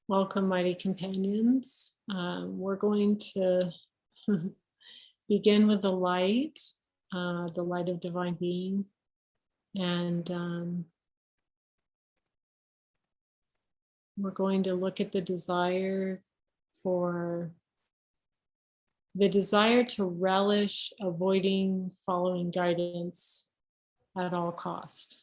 Welcome, mighty companions. We're going to begin with the light of divine being. And we're going to look at the desire to relish avoiding following guidance at all cost.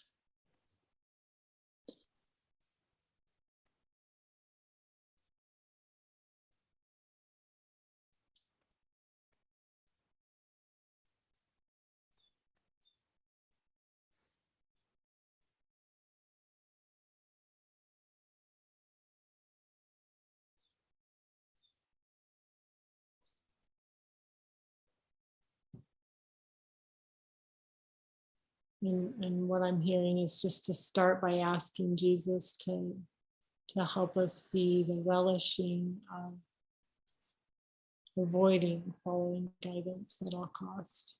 And what I'm hearing is just to start by asking Jesus to help us see the relishing of avoiding following guidance at all cost.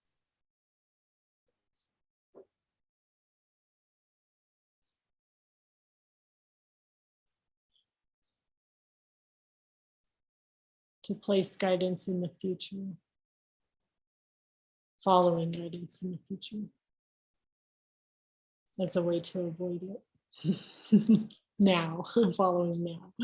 To place guidance in the future, following guidance in the future, as a way to avoid it. Now, following now.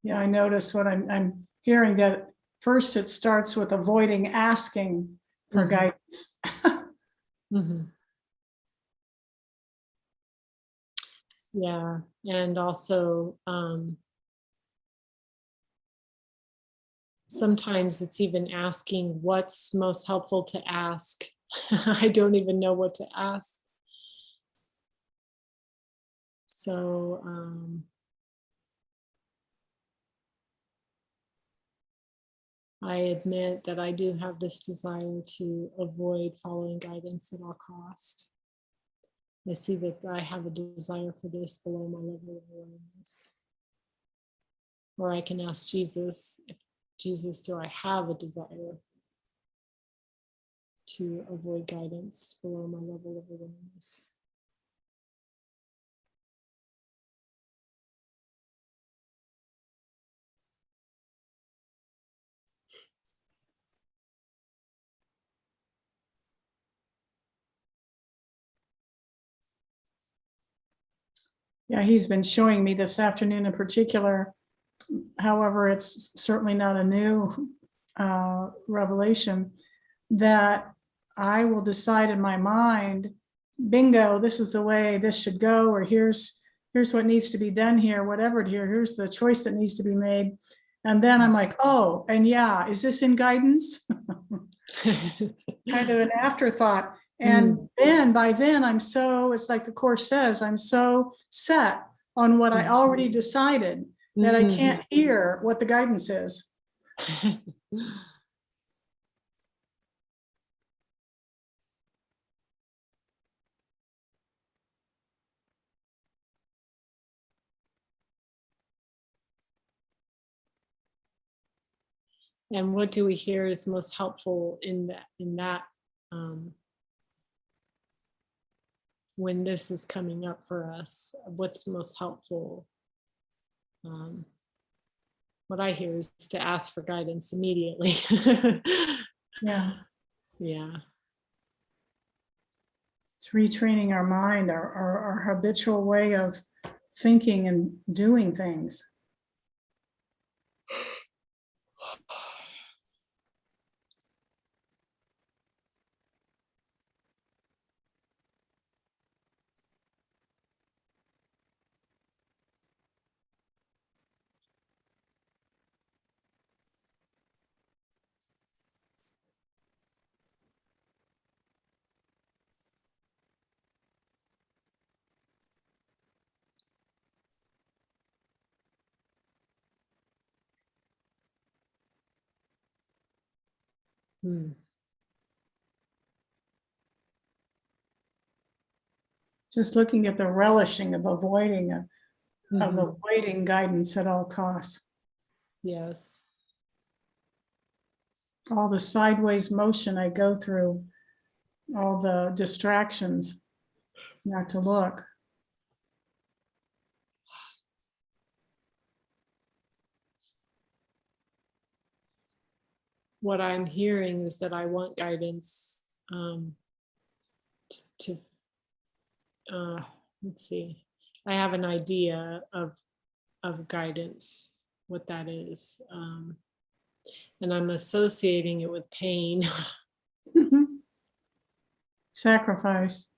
Yeah, I notice what I'm hearing, that first it starts with avoiding asking for guidance. Mm-hmm. Yeah, and also sometimes it's even asking what's most helpful to ask. I don't even know what to ask. So I admit that I do have this desire to avoid following guidance at all cost. I see that I have a desire for this below my level of awareness. Or I can ask Jesus, Jesus, do I have a desire to avoid guidance below my level of awareness? Yeah, he's been showing me this afternoon in particular. However, it's certainly not a new revelation, that I will decide in my mind, bingo, this is the way this should go, or here's what needs to be done here, whatever here's the choice that needs to be made. And then I'm like, oh, and yeah, is this in guidance? Kind of an afterthought. And then by then I'm so, it's like the Course says, I'm so set on what I already decided that I can't hear what the guidance is. And what do we hear is most helpful in that when this is coming up for us? What's most helpful? What I hear is to ask for guidance immediately. Yeah. It's retraining our mind, our habitual way of thinking and doing things. Just looking at the relishing of avoiding guidance at all costs. Yes. all the sideways motion I go through, all the distractions, not to look. What I'm hearing is that I want guidance to, let's see, I have an idea of guidance, what that is. And I'm associating it with pain. Sacrifice.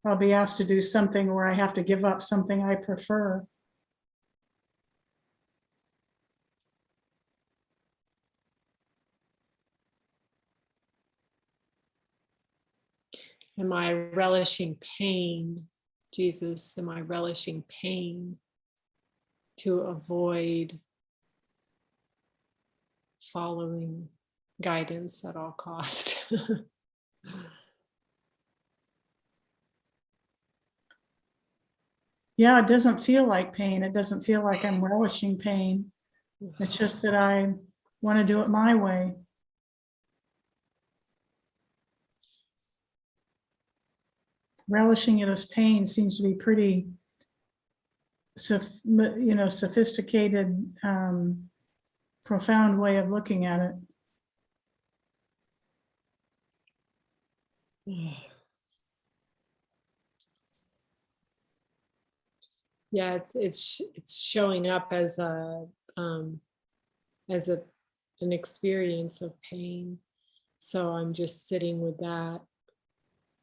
I'll be asked to do something where I have to give up something I prefer. Am I relishing pain? Jesus, am I relishing pain to avoid following guidance at all cost? Yeah, it doesn't feel like pain. It doesn't feel like I'm relishing pain. It's just that I want to do it my way. Relishing it as pain seems to be pretty, sophisticated, profound way of looking at it. Yeah, it's showing up as an experience of pain. So I'm just sitting with that.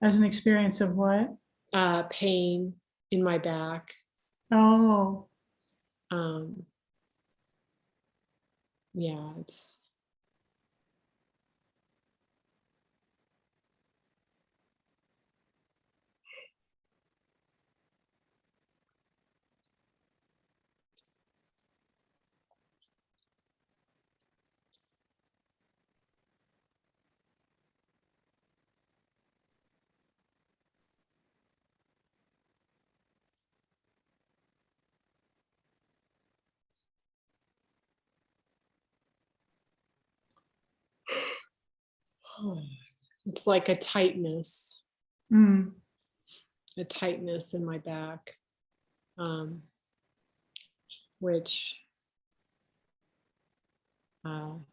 As an experience of what? Pain in my back. Oh, Yeah, it's it's like a tightness in my back, which I'm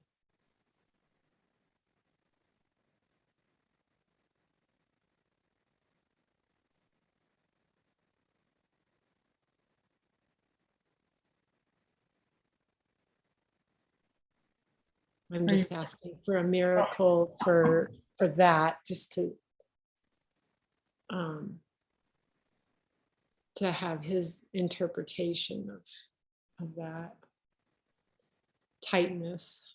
just asking for a miracle for that, just to have his interpretation of that tightness.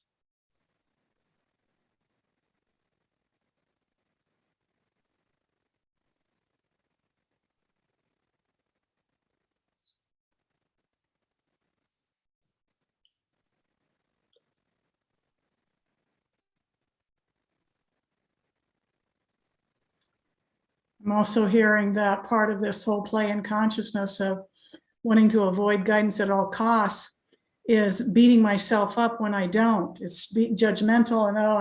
I'm also hearing that part of this whole play in consciousness of wanting to avoid guidance at all costs is beating myself up when I don't. It's judgmental and, oh,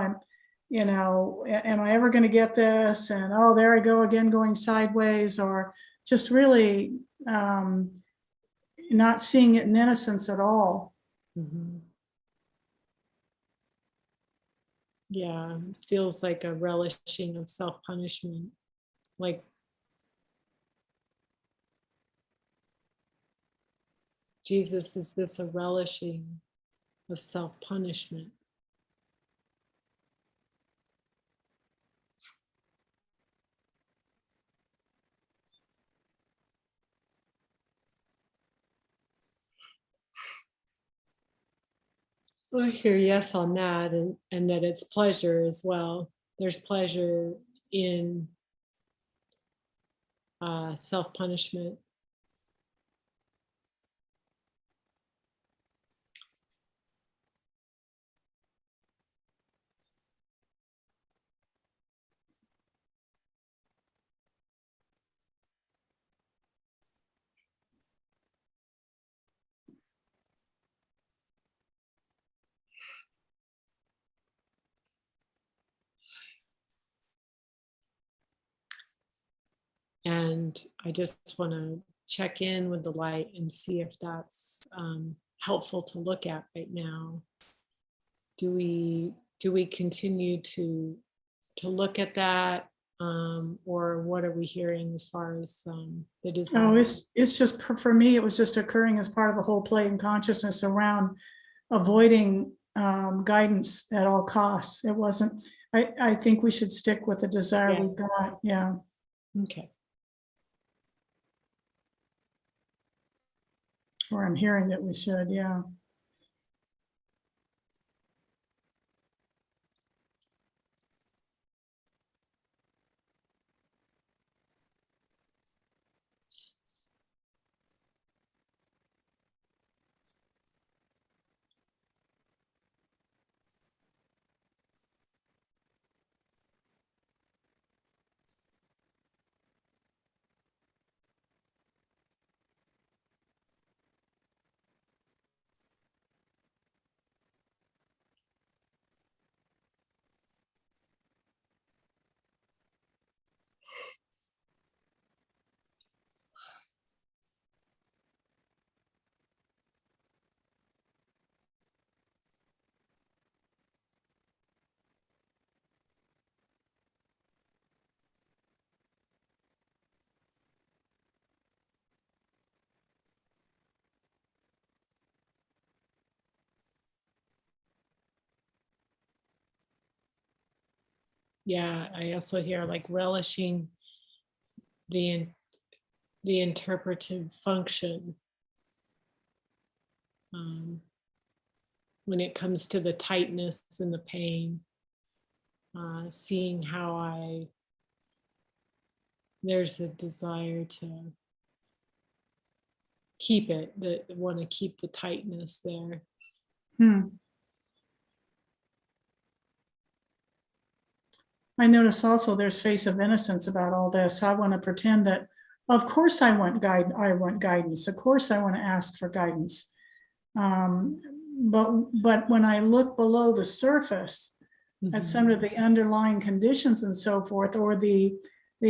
am I ever going to get this? And, oh, there I go again, going sideways, or just really not seeing it in innocence at all. Mm-hmm. Yeah, it feels like a relishing of self-punishment. Like Jesus, is this a relishing of self-punishment? So I hear yes on that, and that it's pleasure as well. There's pleasure in self-punishment. And I just want to check in with the light and see if that's helpful to look at right now. Do we continue to look at that, or what are we hearing as far as the desire? Oh, it's just, for me, it was just occurring as part of the whole play in consciousness around avoiding guidance at all costs. It wasn't, I think we should stick with the desire Yeah. we've got. Yeah. Okay. Or I'm hearing that we should, yeah. Yeah, I also hear like relishing the interpretive function when it comes to the tightness and the pain, seeing how there's a desire to keep it, that want to keep the tightness there. I notice also there's face of innocence about all this. I want to pretend that, of course, I want guidance. Of course, I want to ask for guidance. But when I look below the surface at some of the underlying conditions and so forth, or the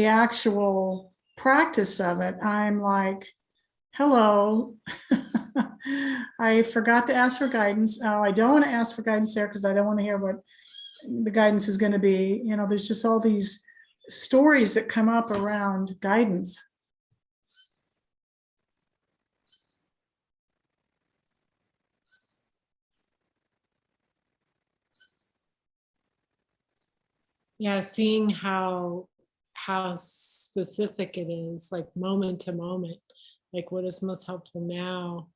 actual practice of it, I'm like, hello, I forgot to ask for guidance. I don't want to ask for guidance there because I don't want to hear what the guidance is going to be. You know, there's just all these stories that come up around guidance. Yeah, seeing how specific it is, like moment to moment, like what is most helpful now,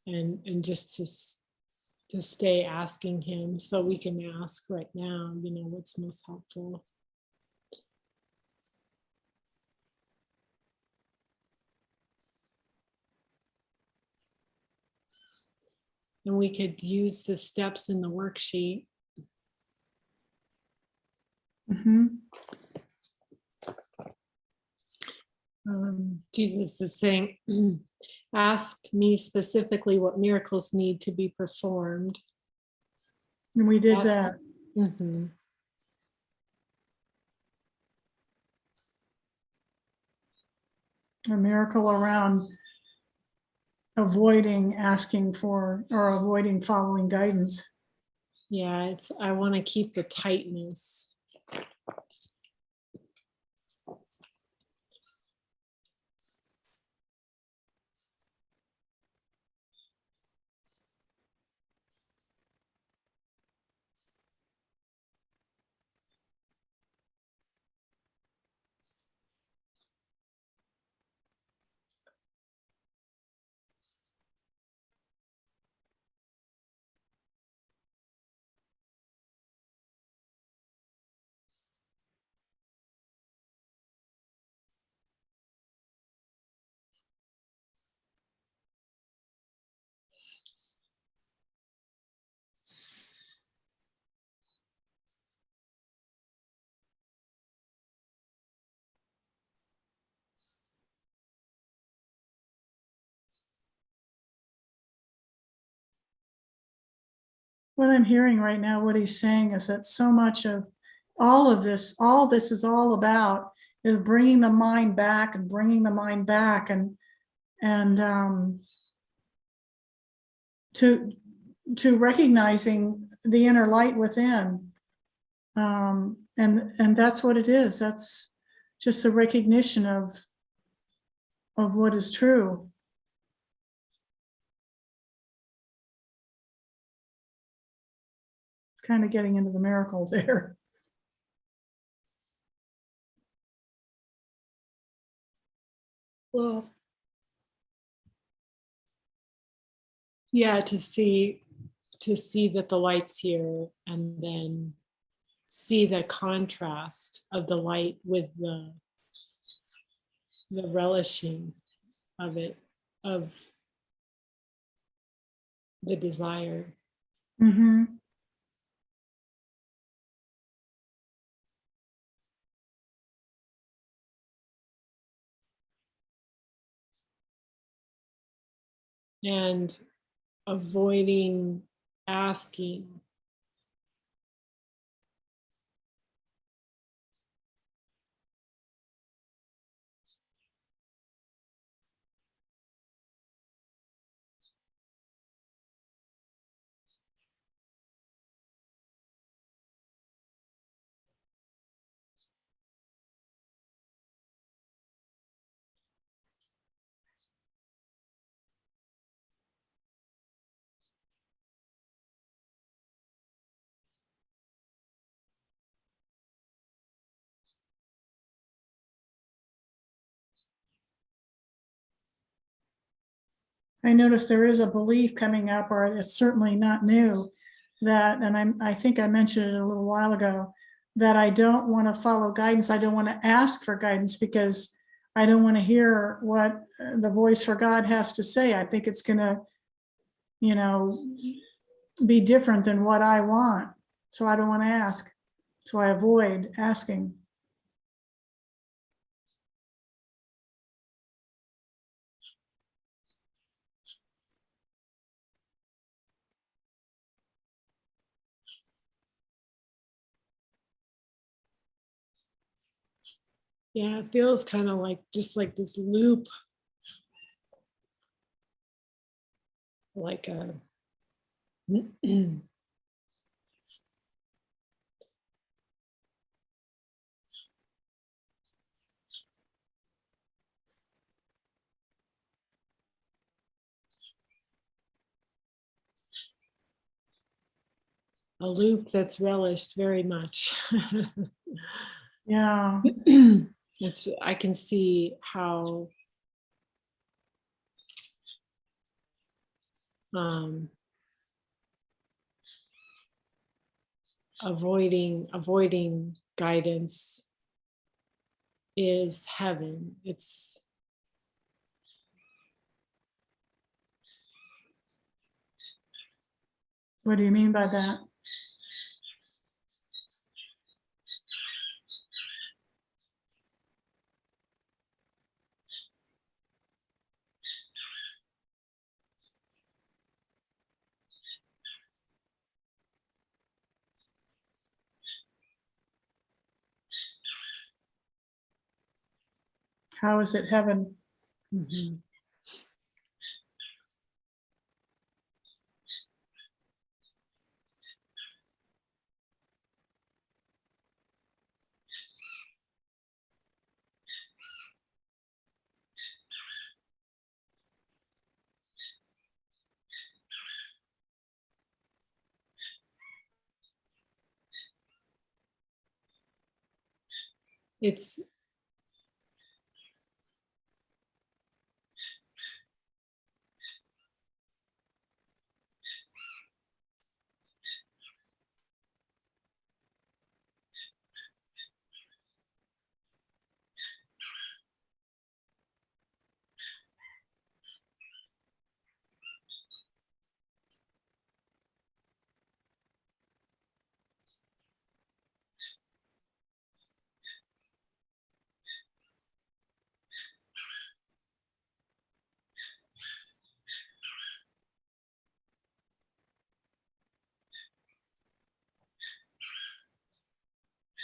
and just to stay asking him, so we can ask right now, you know, what's most helpful. And we could use the steps in the worksheet. Jesus is saying, ask me specifically what miracles need to be performed. And we did that. Mm-hmm. A miracle around avoiding asking for, or avoiding following guidance. Yeah, I want to keep the tightness. What I'm hearing right now, what he's saying is that so much of all this is all about is bringing the mind back and bringing the mind back and to recognizing the inner light within. And that's what it is. That's just a recognition of what is true. Kind of getting into the miracle there. Well, yeah, to see that the light's here, and then see the contrast of the light with the relishing of it, of the desire. Mm-hmm. And avoiding asking. I noticed there is a belief coming up, or it's certainly not new, that, and I think I mentioned it a little while ago, that I don't want to follow guidance. I don't want to ask for guidance because I don't want to hear what the voice for God has to say. I think it's going to, be different than what I want. So I don't want to ask. So I avoid asking. Yeah, it feels kind of like just like this loop, like a a loop that's relished very much. Yeah. I can see how avoiding guidance is heaven. What do you mean by that? How is it heaven? Mhm. It's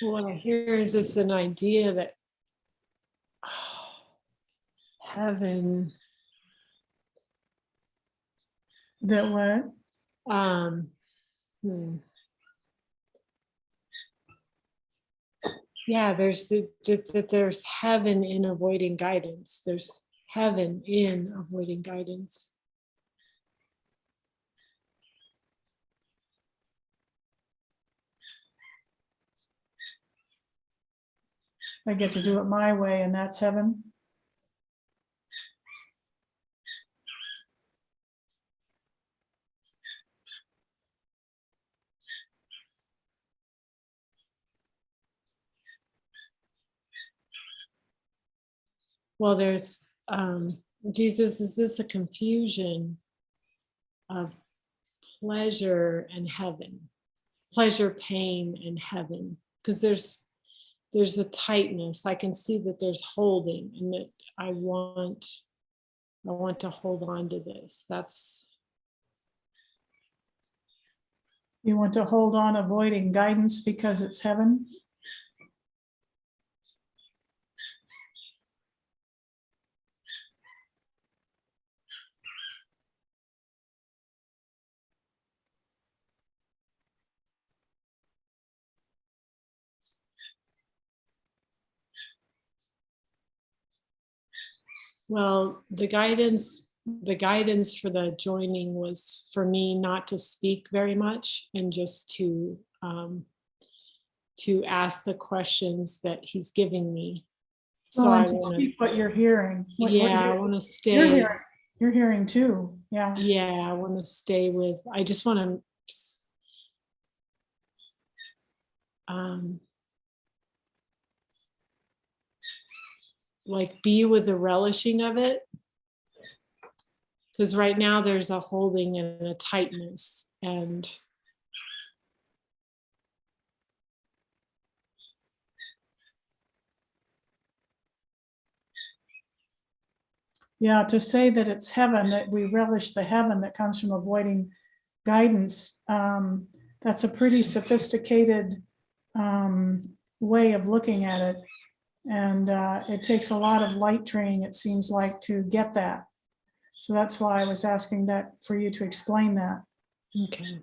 what I hear is it's an idea that heaven. That what? Hmm. Yeah, there's heaven in avoiding guidance. There's heaven in avoiding guidance. I get to do it my way, and that's heaven. Well, there's Jesus, is this a confusion of pleasure and heaven? Pleasure, pain, and heaven? Because there's a tightness. I can see that there's holding, and that I want to hold on to this. That's You want to hold on, avoiding guidance because it's heaven. well, the guidance for the joining was for me not to speak very much, and just to ask the questions that he's giving me. So Well, I and to want to, speak what you're hearing. I want to You're stay. hearing. You're hearing too. Yeah. Yeah, I want to stay with. I just want to like be with the relishing of it, because right now there's a holding and a tightness, and Yeah, to say that it's heaven, that we relish the heaven that comes from avoiding guidance, that's a pretty sophisticated way of looking at it. And it takes a lot of light training, it seems like, to get that. So that's why I was asking that for you to explain that. okay.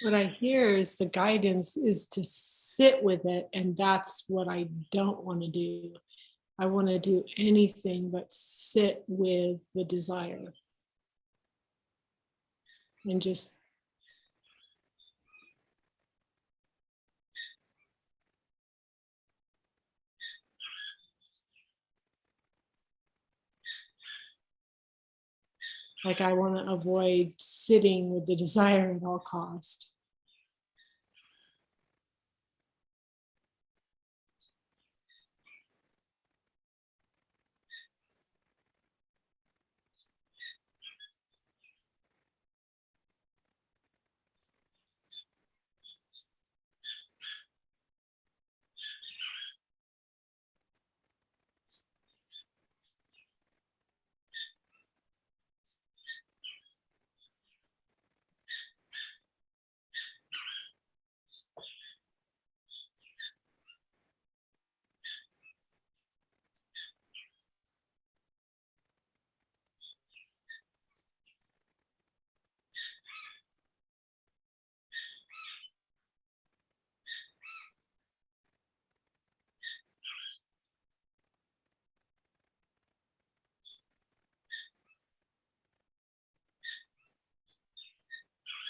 What I hear is the guidance is to sit with it, and that's what I don't want to do. I want to do anything but sit with the desire and just like I want to avoid sitting with the desire at all cost.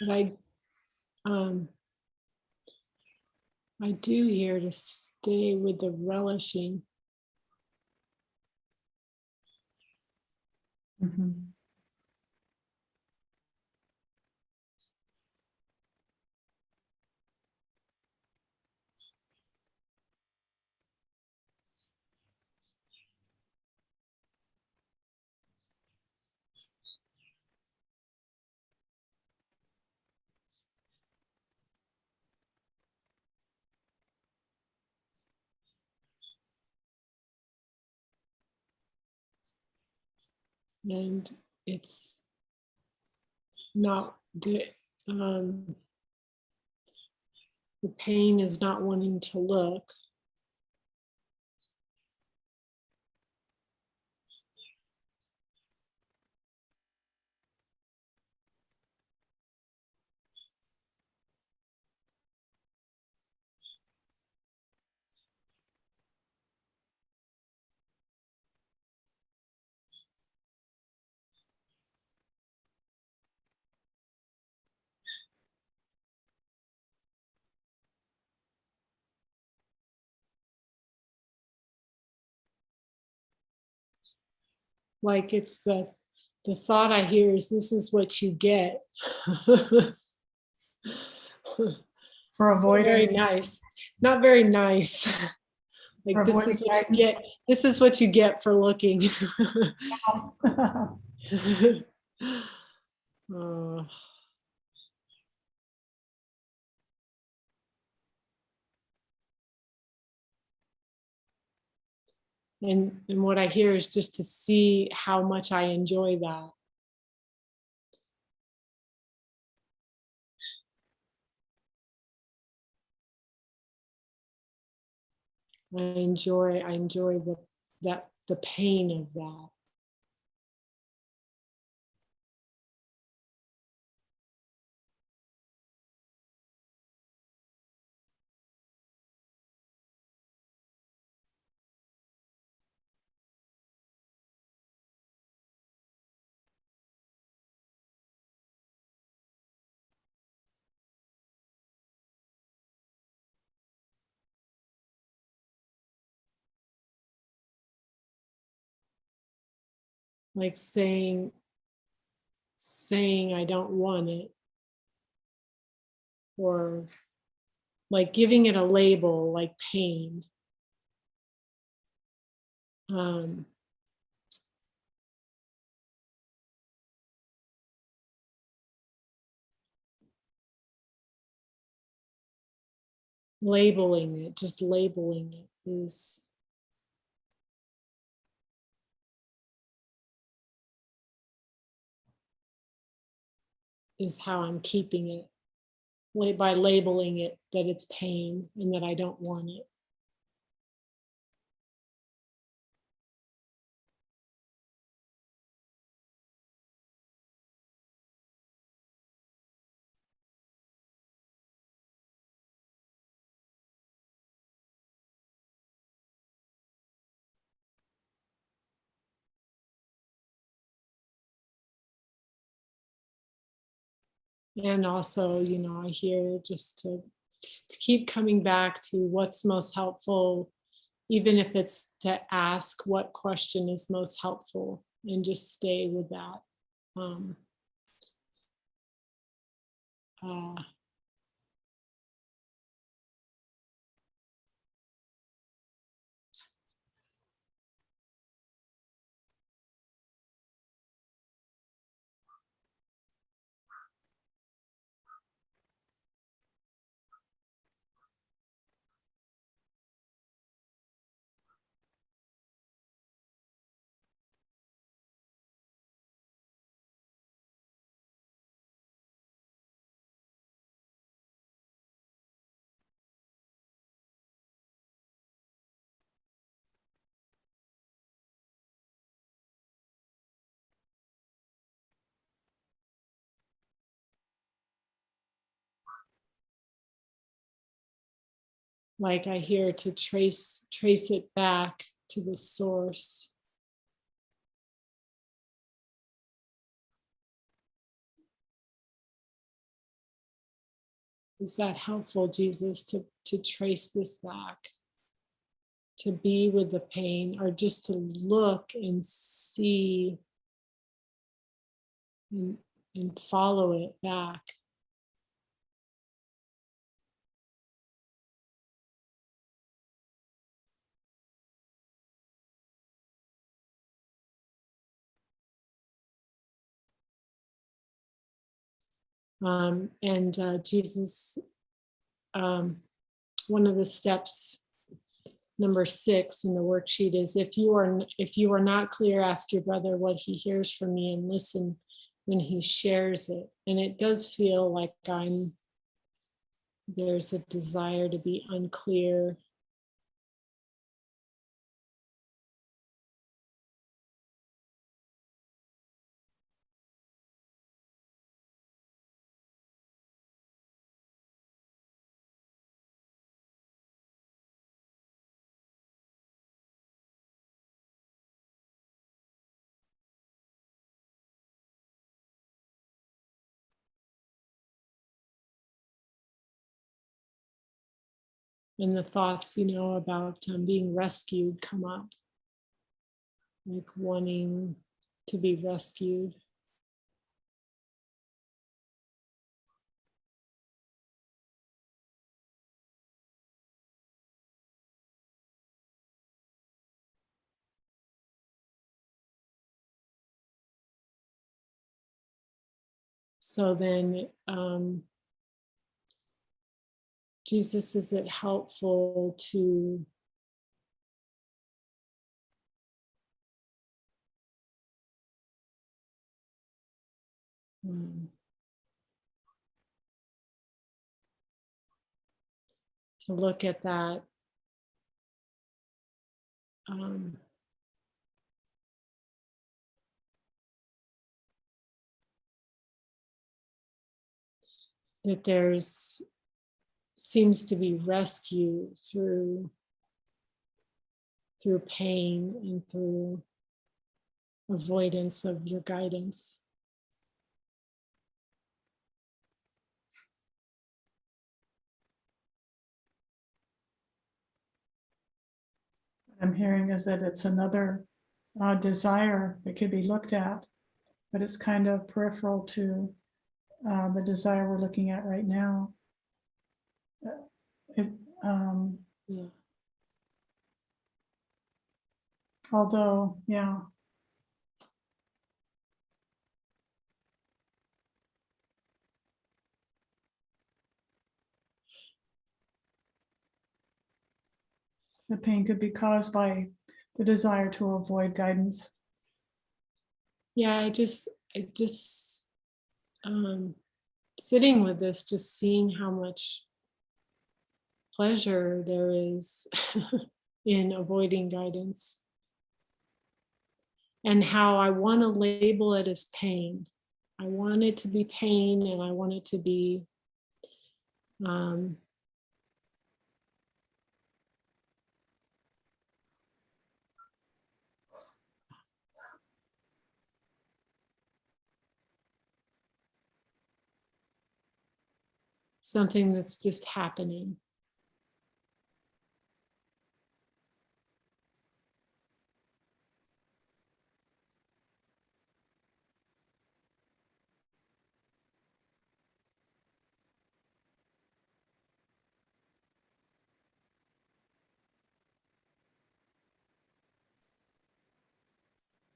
But I do hear to stay with the relishing. Mhm. And it's not the pain is not wanting to look. Like it's the thought I hear is this is what you get. For Very avoiding, nice. Not very nice. for Like this avoiding is what you guidance. get. This is what you get for looking. Uh, and what I hear is just to see how much I enjoy that. I enjoy the pain of that. Like saying I don't want it, or like giving it a label like pain. Um, Labeling it, just labeling it is how I'm keeping it, by labeling it that it's pain and that I don't want it. And also, I hear just to keep coming back to what's most helpful, even if it's to ask what question is most helpful, and just stay with that. Um, uh, like I hear to trace it back to the source. Is that helpful, Jesus, to trace this back, to be with the pain, or just to look and see and follow it back? Jesus, one of the steps, number 6 in the worksheet, is if you are not clear, ask your brother what he hears from me and listen when he shares it. And it does feel like there's a desire to be unclear. And the thoughts, about being rescued come up, like wanting to be rescued. So then, Jesus, is it helpful to look at that that there's seems to be rescue through pain and through avoidance of your guidance? What I'm hearing is that it's another desire that could be looked at, but it's kind of peripheral to the desire we're looking at right now. Yeah. Although, yeah. The pain could be caused by the desire to avoid guidance. Yeah, I just sitting with this, just seeing how much pleasure there is in avoiding guidance, and how I want to label it as pain. I want it to be pain, and I want it to be something that's just happening.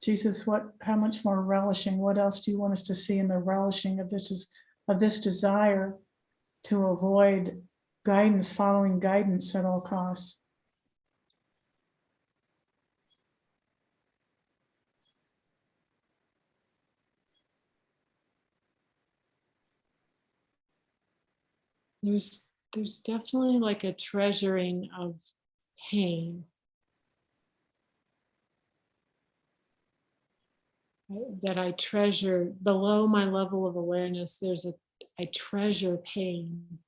Jesus, how much more relishing? What else do you want us to see in the relishing of this desire to avoid guidance, following guidance at all costs? There's definitely like a treasuring of pain that I treasure below my level of awareness. I treasure pain.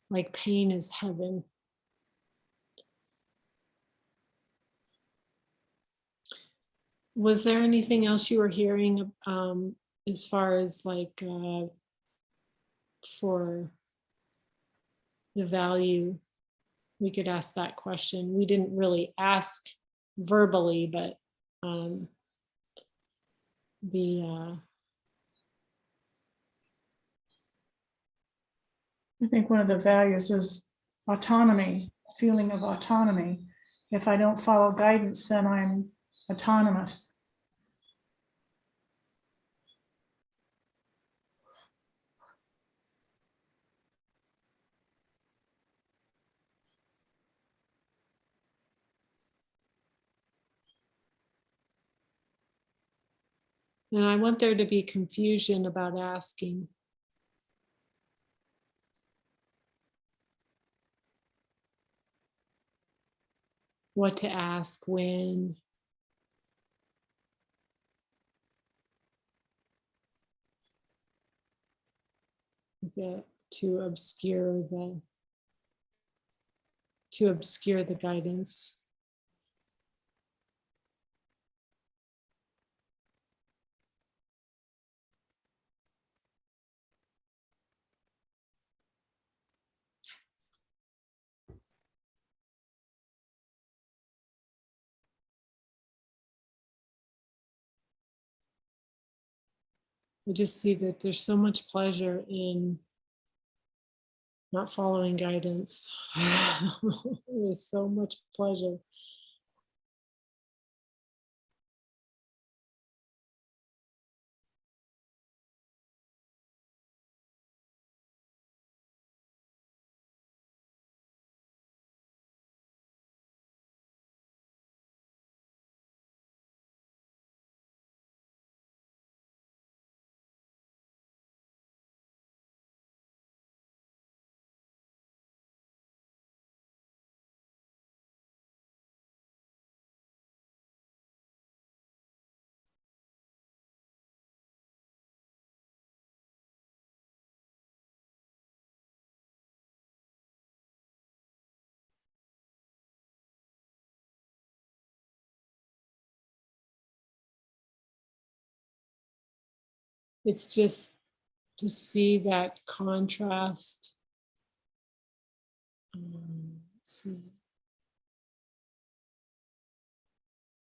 like pain is heaven. Was there anything else you were hearing as far as like for the value? We could ask that question. We didn't really ask verbally, but the I think one of the values is autonomy, feeling of autonomy. If I don't follow guidance, then I'm autonomous. and I want there to be confusion about asking. What to ask when. To obscure the guidance. I just see that there's so much pleasure in not following guidance. There's so much pleasure. It's just to see that contrast. Let's see.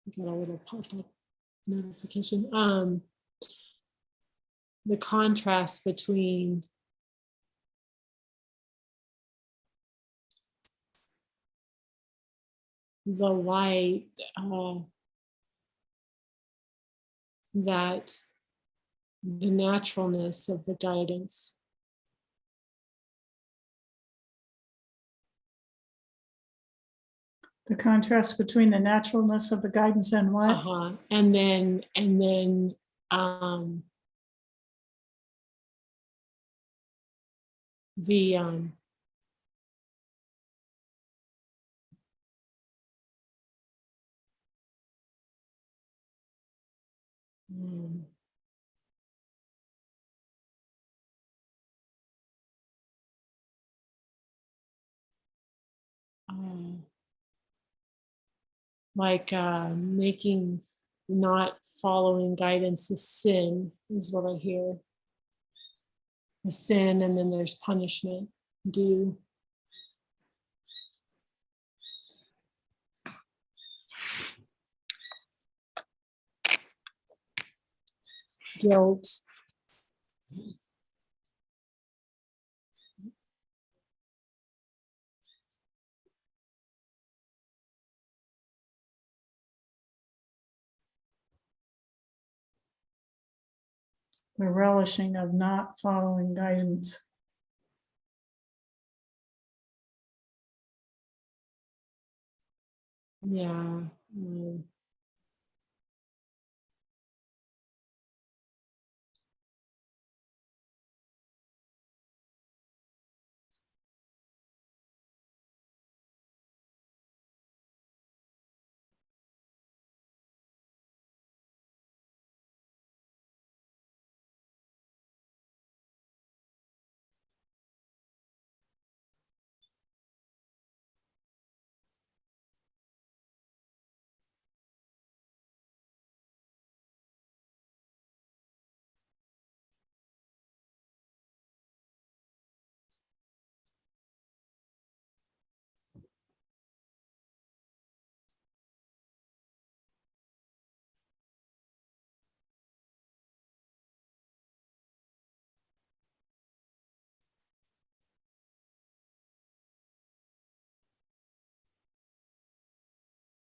I got a little pop-up notification. The contrast between the light that the naturalness of the guidance. The contrast between the naturalness of the guidance and what? And then the like making not following guidance a sin is what I hear. A sin, and then there's punishment due. Guilt. The relishing of not following guidance. Yeah.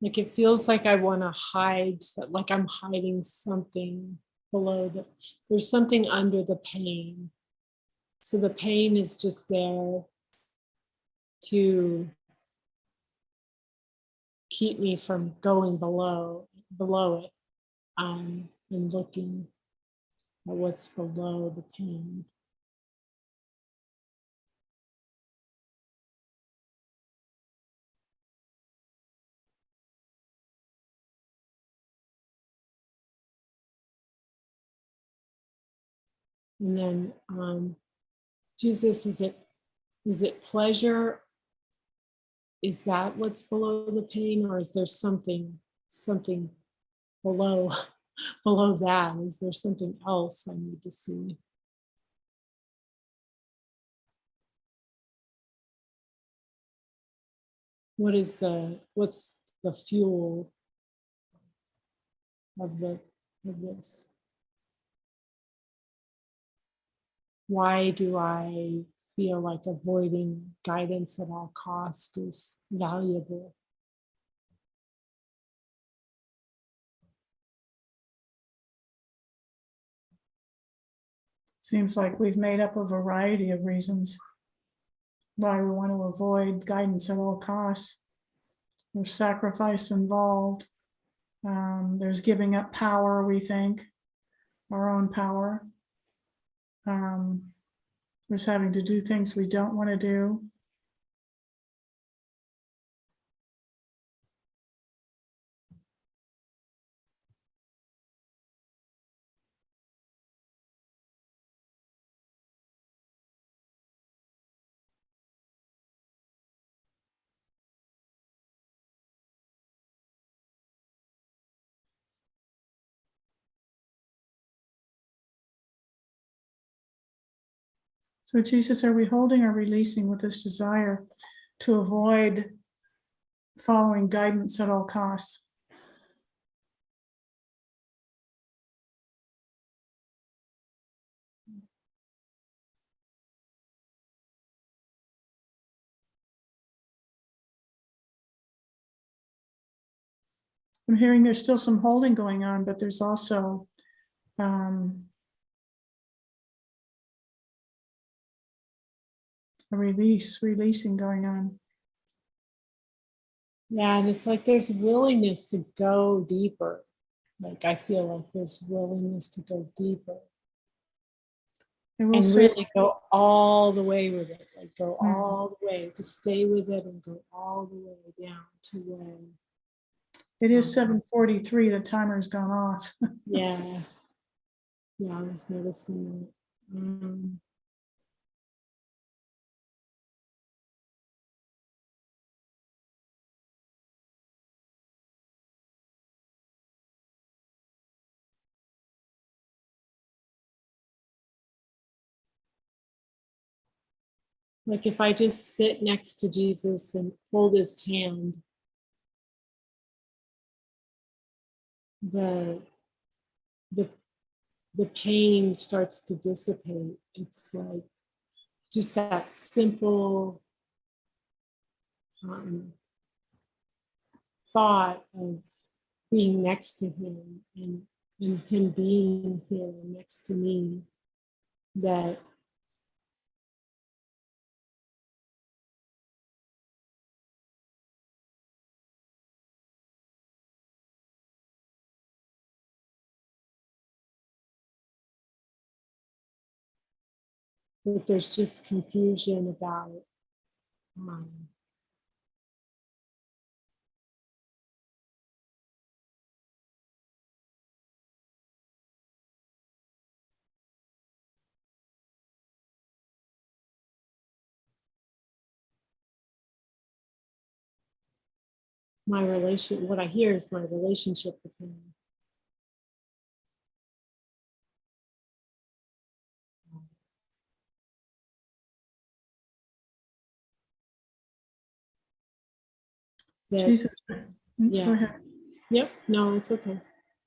Like it feels like I want to hide, like I'm hiding something below the, there's something under the pain. So the pain is just there to keep me from going below it, and looking at what's below the pain. And then, Jesus, is it pleasure? Is that what's below the pain, or is there something below below that? Is there something else I need to see? What's the fuel of this? Why do I feel like avoiding guidance at all costs is valuable? Seems like we've made up a variety of reasons why we want to avoid guidance at all costs. There's sacrifice involved. There's giving up power, we think, our own power. There's having to do things we don't want to do. So Jesus, are we holding or releasing with this desire to avoid following guidance at all costs? I'm hearing there's still some holding going on, but there's also a releasing going on. Yeah, and it's like there's willingness to go deeper. Like I feel like there's willingness to go deeper. And we'll And say, really go all the way with it. Like go all the way, to stay with it and go all the way down to where. it is 7:43, the timer's gone off. Yeah. Yeah, I was noticing that. Like if I just sit next to Jesus and hold his hand, the pain starts to dissipate. It's like just that simple thought of being next to him and him being here next to me, that there's just confusion about my relation. What I hear is my relationship with him. Jesus, Yeah. go ahead. Yep. No, it's okay.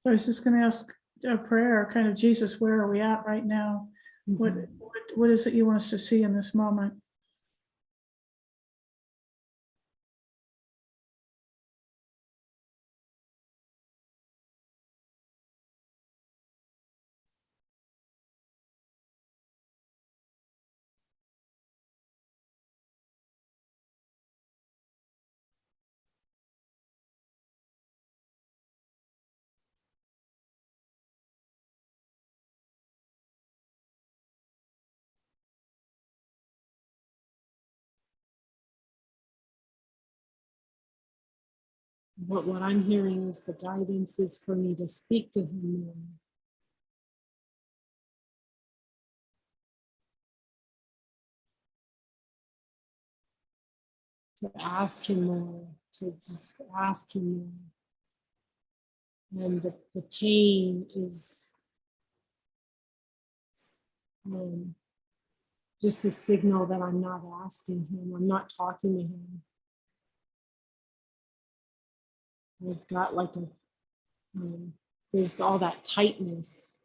I was just going to ask a prayer, kind of, Jesus, where are we at right now? Mm-hmm. What is it you want us to see in this moment? what I'm hearing is the guidance is for me to speak to him more. To ask him more, to just ask him more. And the pain is just a signal that I'm not asking him, I'm not talking to him. I've got like there's all that tightness,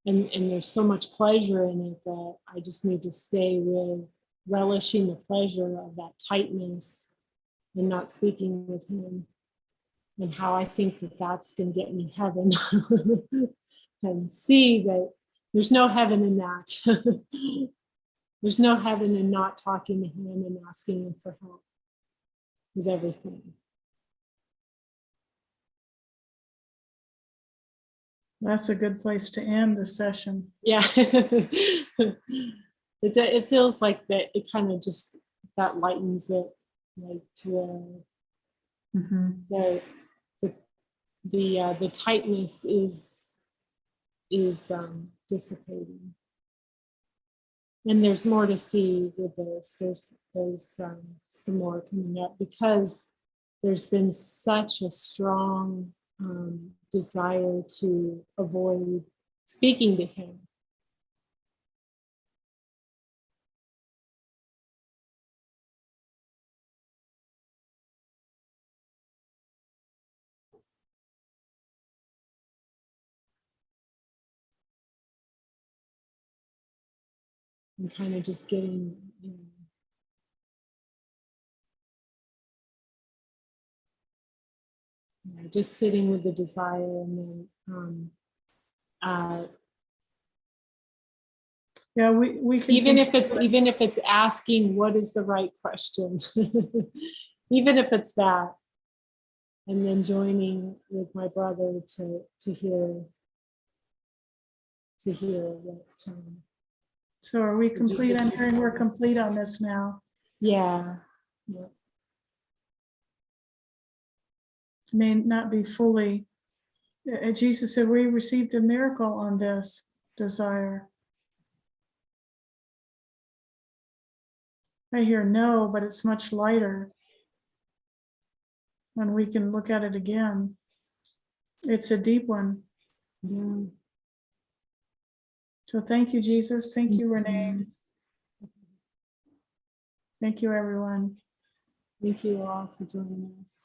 and there's so much pleasure in it that I just need to stay with relishing the pleasure of that tightness and not speaking with him, and how I think that that's going to get me heaven. And see that there's no heaven in that. There's no heaven in not talking to him and asking him for help with everything. That's a good place to end the session. Yeah. It feels like that it kind of just that lightens it, like to the tightness is dissipating. And there's more to see with this. There's some more coming up, because there's been such a strong desire to avoid speaking to him. And kind of just getting, just sitting with the desire, and then Yeah, we can even if it's asking what is the right question, even if it's that, and then joining with my brother to hear what. So are we complete? I'm hearing we're complete on this now. Yeah. May not be fully. Jesus said we received a miracle on this desire. I hear no, but it's much lighter. And we can look at it again. It's a deep one. Yeah. So thank you, Jesus. Thank you, Renee. Thank you, everyone. Thank you all for joining us.